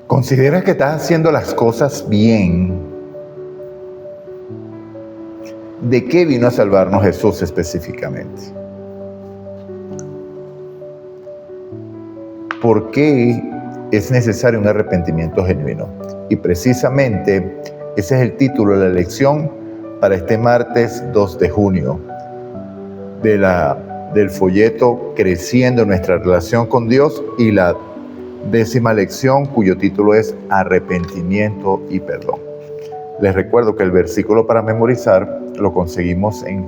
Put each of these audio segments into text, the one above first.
¿Consideras que estás haciendo las cosas bien? ¿De qué vino a salvarnos Jesús específicamente? ¿Por qué es necesario un arrepentimiento genuino? Y precisamente ese es el título de la lección para este martes 2 de junio del folleto Creciendo nuestra relación con Dios, y la 10ª lección, cuyo título es Arrepentimiento y Perdón. Les recuerdo que el versículo para memorizar lo conseguimos en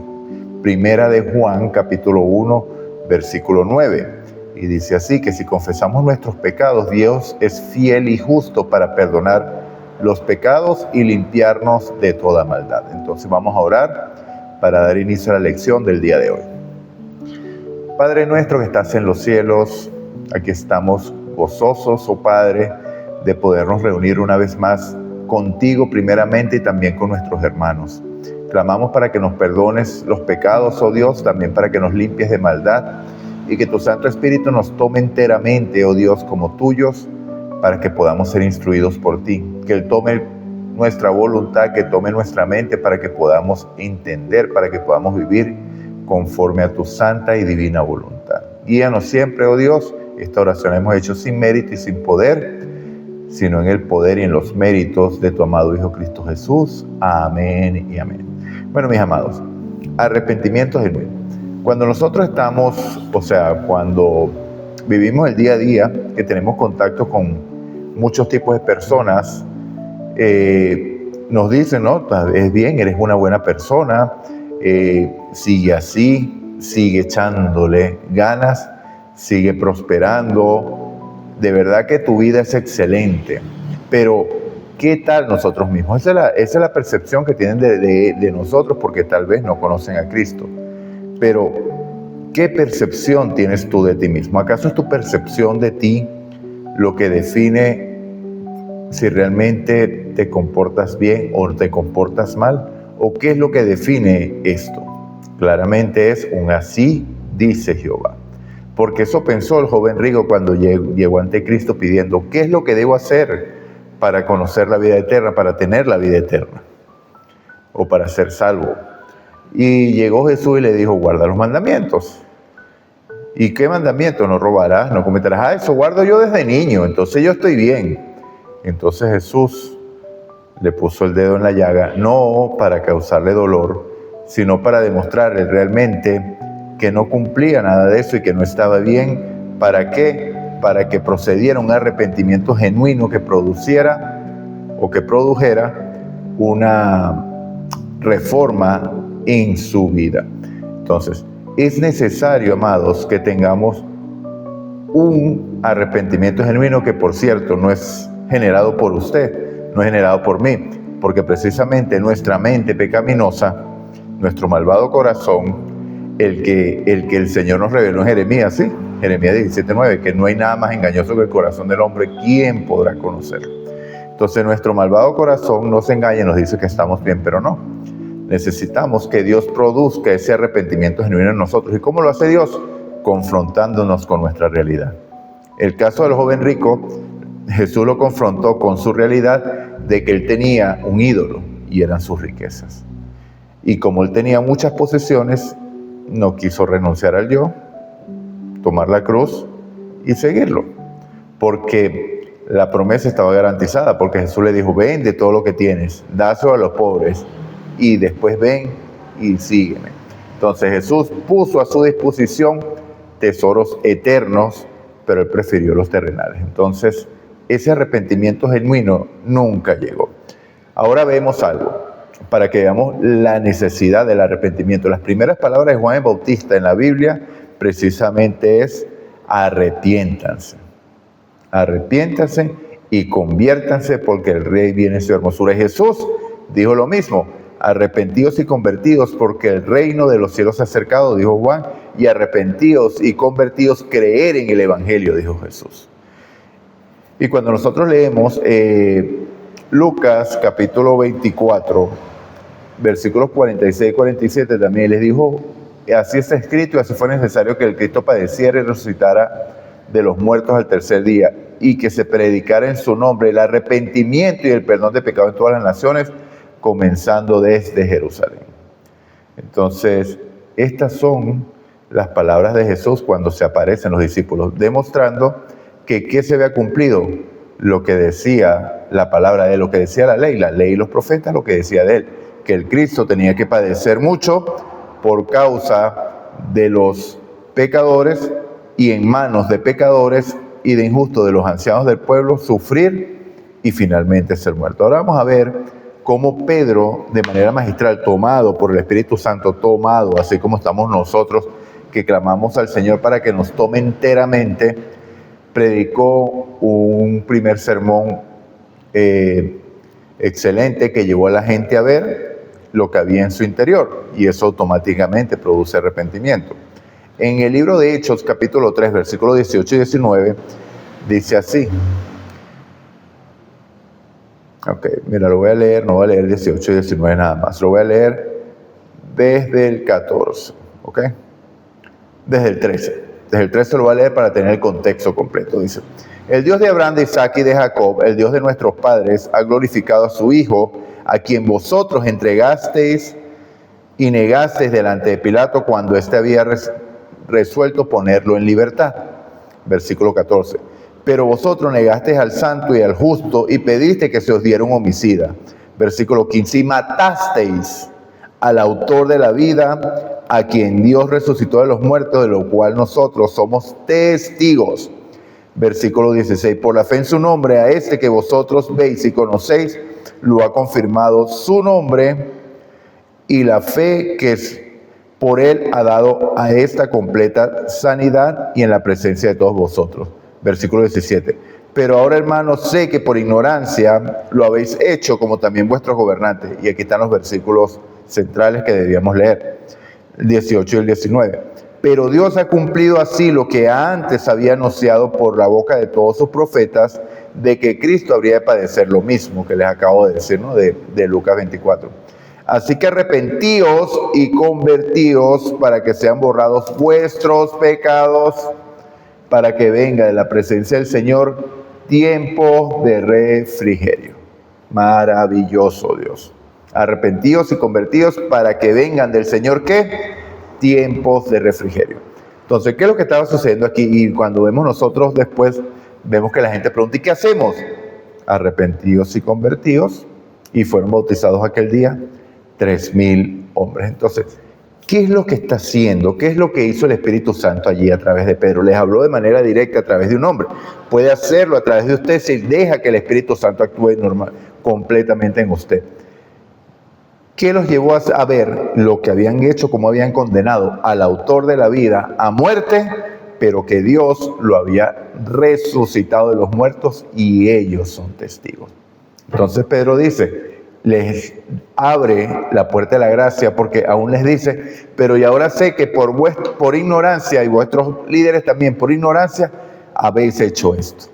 Primera de Juan, capítulo 1, versículo 9. Y dice así, que si confesamos nuestros pecados, Dios es fiel y justo para perdonar los pecados y limpiarnos de toda maldad. Entonces vamos a orar para dar inicio a la lección del día de hoy. Padre nuestro que estás en los cielos, aquí estamos gozosos, oh Padre, de podernos reunir una vez más contigo primeramente y también con nuestros hermanos. Clamamos para que nos perdones los pecados, oh Dios, también para que nos limpies de maldad y que tu Santo Espíritu nos tome enteramente, oh Dios, como tuyos, para que podamos ser instruidos por ti. Que Él tome nuestra voluntad, que tome nuestra mente, para que podamos entender, para que podamos vivir conforme a tu santa y divina voluntad. Guíanos siempre, oh Dios. Esta oración la hemos hecho sin mérito y sin poder, sino en el poder y en los méritos de tu amado Hijo Cristo Jesús. Amén y amén. Bueno, mis amados, arrepentimiento genuino. Cuando nosotros estamos, cuando vivimos el día a día, que tenemos contacto con muchos tipos de personas, nos dicen, ¿no? Es bien, eres una buena persona, sigue así, sigue echándole ganas, sigue prosperando, de verdad que tu vida es excelente. Pero, ¿qué tal nosotros mismos? Esa es la percepción que tienen de nosotros, porque tal vez no conocen a Cristo. Pero, ¿qué percepción tienes tú de ti mismo? ¿Acaso es tu percepción de ti lo que define si realmente te comportas bien o te comportas mal? ¿O qué es lo que define esto? Claramente es un así dice Jehová. Porque eso pensó el joven rico cuando llegó ante Cristo pidiendo, ¿qué es lo que debo hacer para conocer la vida eterna, para tener la vida eterna? O para ser salvo. Y llegó Jesús y le dijo, guarda los mandamientos. ¿Y qué mandamiento? No robarás, no cometerás. Eso guardo yo desde niño, entonces yo estoy bien. Entonces Jesús le puso el dedo en la llaga, no para causarle dolor, sino para demostrarle realmente que no cumplía nada de eso y que no estaba bien. ¿Para qué? Para que procediera un arrepentimiento genuino que produjera una reforma en su vida. Entonces, es necesario, amados, que tengamos un arrepentimiento genuino que, por cierto, no es generado por usted, no es generado por mí, porque precisamente nuestra mente pecaminosa, nuestro malvado corazón, el que el Señor nos reveló en Jeremías, ¿sí? Jeremías 17:9, que no hay nada más engañoso que el corazón del hombre, ¿quién podrá conocerlo? Entonces nuestro malvado corazón nos engaña y nos dice que estamos bien, pero no. Necesitamos que Dios produzca ese arrepentimiento genuino en nosotros. ¿Y cómo lo hace Dios? Confrontándonos con nuestra realidad. El caso del joven rico, Jesús lo confrontó con su realidad de que él tenía un ídolo y eran sus riquezas. Y como él tenía muchas posesiones, no quiso renunciar al yo, tomar la cruz y seguirlo. Porque la promesa estaba garantizada, porque Jesús le dijo, vende todo lo que tienes, dáselo a los pobres y después ven y sígueme. Entonces Jesús puso a su disposición tesoros eternos, pero él prefirió los terrenales. Entonces ese arrepentimiento genuino nunca llegó. Ahora vemos algo, para que veamos la necesidad del arrepentimiento. Las primeras palabras de Juan el Bautista en la Biblia precisamente es arrepiéntanse. Arrepiéntanse y conviértanse porque el Rey viene en su hermosura. Y Jesús dijo lo mismo, arrepentíos y convertidos porque el reino de los cielos se ha acercado, dijo Juan, y arrepentíos y convertidos, creer en el Evangelio, dijo Jesús. Y cuando nosotros leemos Lucas capítulo 24, versículos 46 y 47, también les dijo, así está escrito y así fue necesario que el Cristo padeciera y resucitara de los muertos al tercer día, y que se predicara en su nombre el arrepentimiento y el perdón de pecados en todas las naciones, comenzando desde Jerusalén. Entonces, estas son las palabras de Jesús cuando se aparecen los discípulos, demostrando que ¿qué se había cumplido? Lo que decía la palabra de él, lo que decía la ley y los profetas, lo que decía de él, que el Cristo tenía que padecer mucho por causa de los pecadores y en manos de pecadores y de injustos de los ancianos del pueblo, sufrir y finalmente ser muerto. Ahora vamos a ver cómo Pedro, de manera magistral, tomado por el Espíritu Santo, tomado, así como estamos nosotros, que clamamos al Señor para que nos tome enteramente, predicó un primer sermón excelente que llevó a la gente a ver lo que había en su interior, y eso automáticamente produce arrepentimiento. En el libro de Hechos, capítulo 3, versículos 18 y 19, dice así. Ok, mira, lo voy a leer, no voy a leer 18 y 19 nada más, lo voy a leer desde el 14, ok, desde el 13. Desde el 13 lo voy a leer para tener el contexto completo. Dice: el Dios de Abraham, de Isaac y de Jacob, el Dios de nuestros padres, ha glorificado a su Hijo, a quien vosotros entregasteis y negasteis delante de Pilato cuando éste había resuelto ponerlo en libertad. Versículo 14. Pero vosotros negasteis al santo y al justo y pediste que se os diera un homicida. Versículo 15. Y matasteis al autor de la vida, a quien Dios resucitó de los muertos, de lo cual nosotros somos testigos. Versículo 16. Por la fe en su nombre, a este que vosotros veis y conocéis, lo ha confirmado su nombre, y la fe que por él ha dado a esta completa sanidad y en la presencia de todos vosotros. Versículo 17. Pero ahora, hermanos, sé que por ignorancia lo habéis hecho, como también vuestros gobernantes. Y aquí están los versículos centrales que debíamos leer, el 18 y el 19. Pero Dios ha cumplido así lo que antes había anunciado por la boca de todos sus profetas, de que Cristo habría de padecer lo mismo que les acabo de decir, ¿no? de Lucas 24. Así que arrepentíos y convertíos para que sean borrados vuestros pecados, para que venga de la presencia del Señor tiempo de refrigerio. Maravilloso Dios. Arrepentíos y convertíos para que vengan del Señor, ¿qué? Tiempos de refrigerio. Entonces, ¿qué es lo que estaba sucediendo aquí? Y cuando vemos nosotros después, vemos que la gente pregunta, ¿y qué hacemos? Arrepentíos y convertíos, y fueron bautizados aquel día 3,000 hombres. Entonces, ¿qué es lo que está haciendo? ¿Qué es lo que hizo el Espíritu Santo allí a través de Pedro? Les habló de manera directa a través de un hombre. Puede hacerlo a través de usted si deja que el Espíritu Santo actúe completamente en usted. ¿Qué los llevó a ver lo que habían hecho, cómo habían condenado al autor de la vida a muerte, pero que Dios lo había resucitado de los muertos y ellos son testigos? Entonces Pedro dice, les abre la puerta de la gracia, porque aún les dice, pero y ahora sé que por ignorancia, y vuestros líderes también por ignorancia, habéis hecho esto.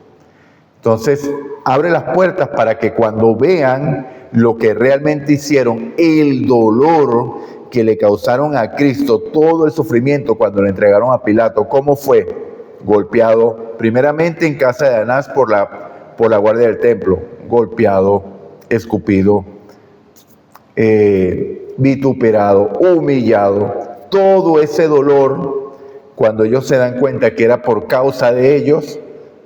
Entonces abre las puertas para que cuando vean lo que realmente hicieron, el dolor que le causaron a Cristo, todo el sufrimiento cuando le entregaron a Pilato, ¿cómo fue? Golpeado primeramente en casa de Anás por la guardia del templo, golpeado, escupido, vituperado, humillado, todo ese dolor, cuando ellos se dan cuenta que era por causa de ellos,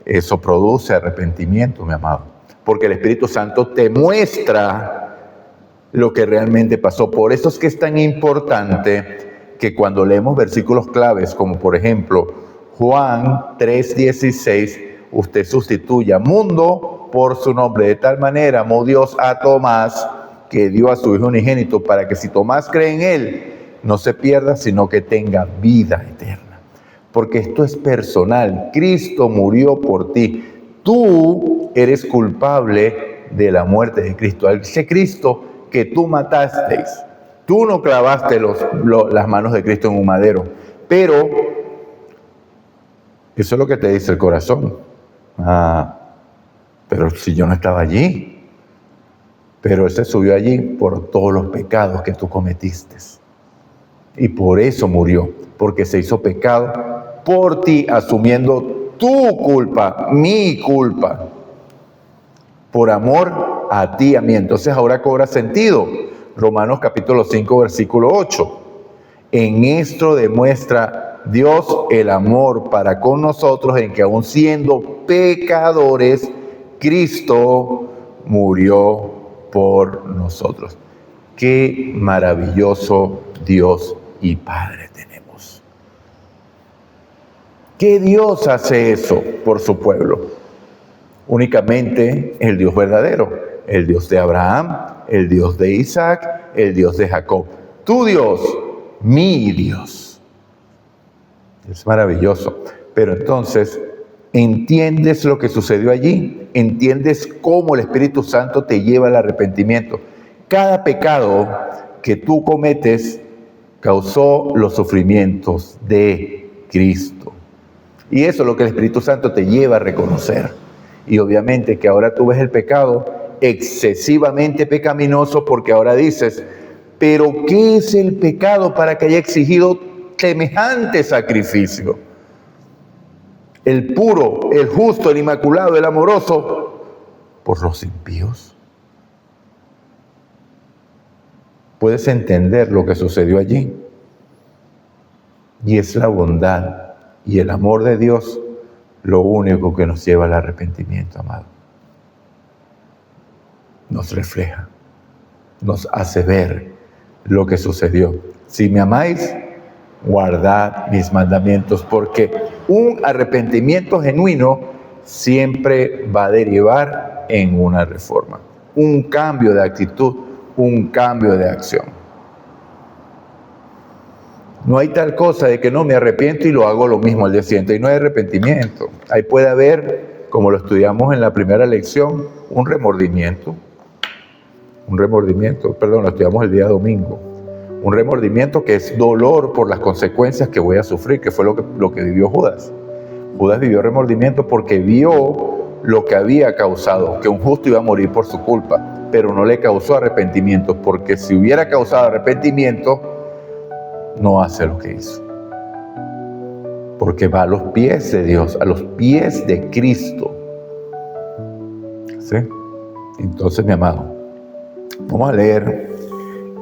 eso produce arrepentimiento, mi amado. Porque el Espíritu Santo te muestra lo que realmente pasó. Por eso es que es tan importante que cuando leemos versículos claves, como por ejemplo Juan 3:16, usted sustituya mundo por su nombre. De tal manera amó Dios a Tomás, que dio a su Hijo unigénito, para que si Tomás cree en Él, no se pierda, sino que tenga vida eterna. Porque esto es personal. Cristo murió por ti. Tú eres culpable de la muerte de Cristo. Ese Cristo que tú matasteis. Tú no clavaste las manos de Cristo en un madero. Pero eso es lo que te dice el corazón. Pero si yo no estaba allí. Pero Él se subió allí por todos los pecados que tú cometiste. Y por eso murió. Porque se hizo pecado por ti, asumiendo tu culpa, mi culpa, por amor a ti, a mí. Entonces ahora cobra sentido. Romanos capítulo 5, versículo 8. En esto demuestra Dios el amor para con nosotros, en que aun siendo pecadores, Cristo murió por nosotros. Qué maravilloso Dios y Padre tenemos. ¿Qué Dios hace eso por su pueblo? Únicamente el Dios verdadero, el Dios de Abraham, el Dios de Isaac, el Dios de Jacob. Tu Dios, mi Dios. Es maravilloso. Pero entonces, ¿entiendes lo que sucedió allí? ¿Entiendes cómo el Espíritu Santo te lleva al arrepentimiento? Cada pecado que tú cometes causó los sufrimientos de Cristo. Y eso es lo que el Espíritu Santo te lleva a reconocer. Y obviamente que ahora tú ves el pecado excesivamente pecaminoso, porque ahora dices, pero ¿qué es el pecado para que haya exigido semejante sacrificio? El puro, el justo, el inmaculado, el amoroso, por los impíos. Puedes entender lo que sucedió allí. Y es la bondad y el amor de Dios lo único que nos lleva al arrepentimiento, amado. Nos refleja, nos hace ver lo que sucedió. Si me amáis, guardad mis mandamientos, porque un arrepentimiento genuino siempre va a derivar en una reforma, un cambio de actitud, un cambio de acción. No hay tal cosa de que no me arrepiento y lo hago lo mismo al día siguiente, y no hay arrepentimiento. Ahí puede haber, como lo estudiamos en la primera lección, un remordimiento, lo estudiamos el día domingo. Un remordimiento que es dolor por las consecuencias que voy a sufrir, que fue lo que vivió Judas. Judas vivió remordimiento porque vio lo que había causado, que un justo iba a morir por su culpa, pero no le causó arrepentimiento, porque si hubiera causado arrepentimiento, no hace lo que hizo. Porque va a los pies de Dios, a los pies de Cristo. ¿Sí? Entonces, mi amado, vamos a leer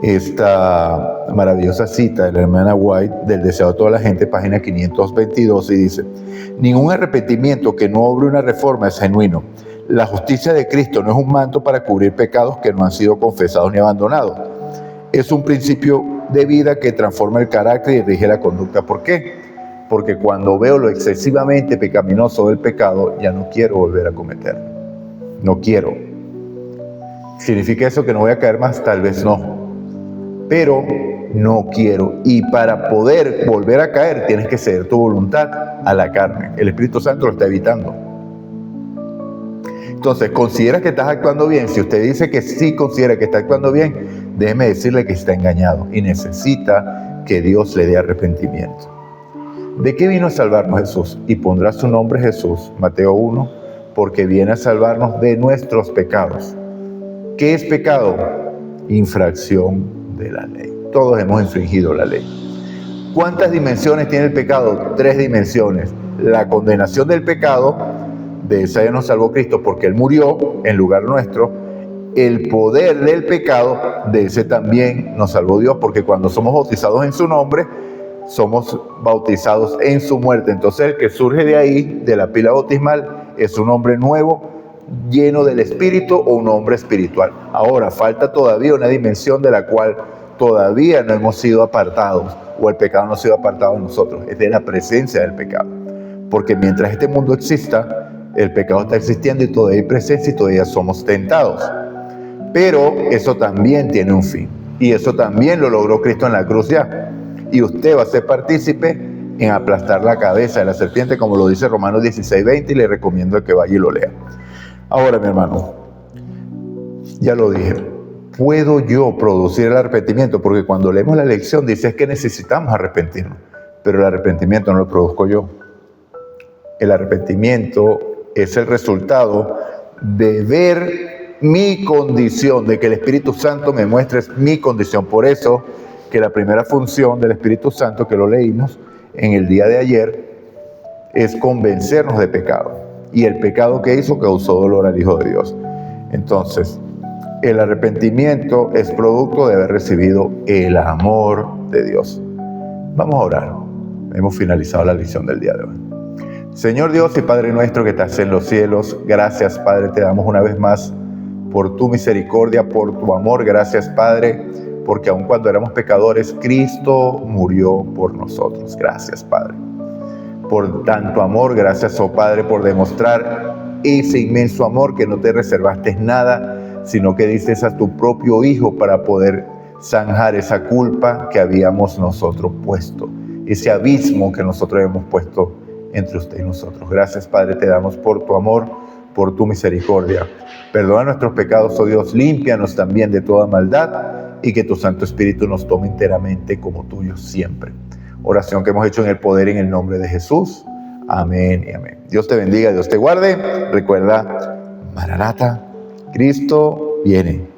esta maravillosa cita de la hermana White del Deseo de toda la gente, página 522, y dice: ningún arrepentimiento que no obre una reforma es genuino. La justicia de Cristo no es un manto para cubrir pecados que no han sido confesados ni abandonados. Es un principio de vida que transforma el carácter y rige la conducta. ¿Por qué? Porque cuando veo lo excesivamente pecaminoso del pecado, ya no quiero volver a cometerlo. No quiero. ¿Significa eso que no voy a caer más? Tal vez no. Pero no quiero. Y para poder volver a caer, tienes que ceder tu voluntad a la carne. El Espíritu Santo lo está evitando. Entonces, ¿consideras que estás actuando bien? Si usted dice que sí considera que está actuando bien, déjeme decirle que está engañado y necesita que Dios le dé arrepentimiento. ¿De qué vino a salvarnos Jesús? Y pondrá su nombre Jesús, Mateo 1, porque viene a salvarnos de nuestros pecados. ¿Qué es pecado? Infracción de la ley. Todos hemos infringido la ley. ¿Cuántas dimensiones tiene el pecado? 3 dimensiones. La condenación del pecado, de esa ya nos salvó Cristo porque Él murió en lugar nuestro. El poder del pecado, de ese también nos salvó Dios, porque cuando somos bautizados en su nombre, somos bautizados en su muerte. Entonces el que surge de ahí, de la pila bautismal, es un hombre nuevo, lleno del Espíritu, o un hombre espiritual. Ahora, falta todavía una dimensión de la cual todavía no hemos sido apartados, o el pecado no ha sido apartado de nosotros, es de la presencia del pecado. Porque mientras este mundo exista, el pecado está existiendo y todavía hay presencia y todavía somos tentados. Pero eso también tiene un fin. Y eso también lo logró Cristo en la cruz ya. Y usted va a ser partícipe en aplastar la cabeza de la serpiente, como lo dice Romanos 16:20, y le recomiendo que vaya y lo lea. Ahora, mi hermano, ya lo dije, ¿puedo yo producir el arrepentimiento? Porque cuando leemos la lección dice que necesitamos arrepentirnos, pero el arrepentimiento no lo produzco yo. El arrepentimiento es el resultado de ver mi condición, de que el Espíritu Santo me muestre mi condición. Por eso que la primera función del Espíritu Santo, que lo leímos en el día de ayer, es convencernos de pecado. Y el pecado que hizo causó dolor al Hijo de Dios. Entonces, el arrepentimiento es producto de haber recibido el amor de Dios. Vamos a orar. Hemos finalizado la lección del día de hoy. Señor Dios y Padre nuestro que estás en los cielos, gracias Padre, te damos una vez más por tu misericordia, por tu amor. Gracias Padre, porque aun cuando éramos pecadores, Cristo murió por nosotros. Gracias Padre por tanto amor. Gracias, oh Padre, por demostrar ese inmenso amor que no te reservaste nada, sino que diste a tu propio Hijo para poder zanjar esa culpa que habíamos nosotros puesto, ese abismo que nosotros hemos puesto entre usted y nosotros. Gracias, Padre, te damos por tu amor, por tu misericordia. Perdona nuestros pecados, oh Dios, límpianos también de toda maldad y que tu Santo Espíritu nos tome enteramente como tuyo siempre. Oración que hemos hecho en el poder, en el nombre de Jesús. Amén y amén. Dios te bendiga, Dios te guarde. Recuerda, Maranata, Cristo viene.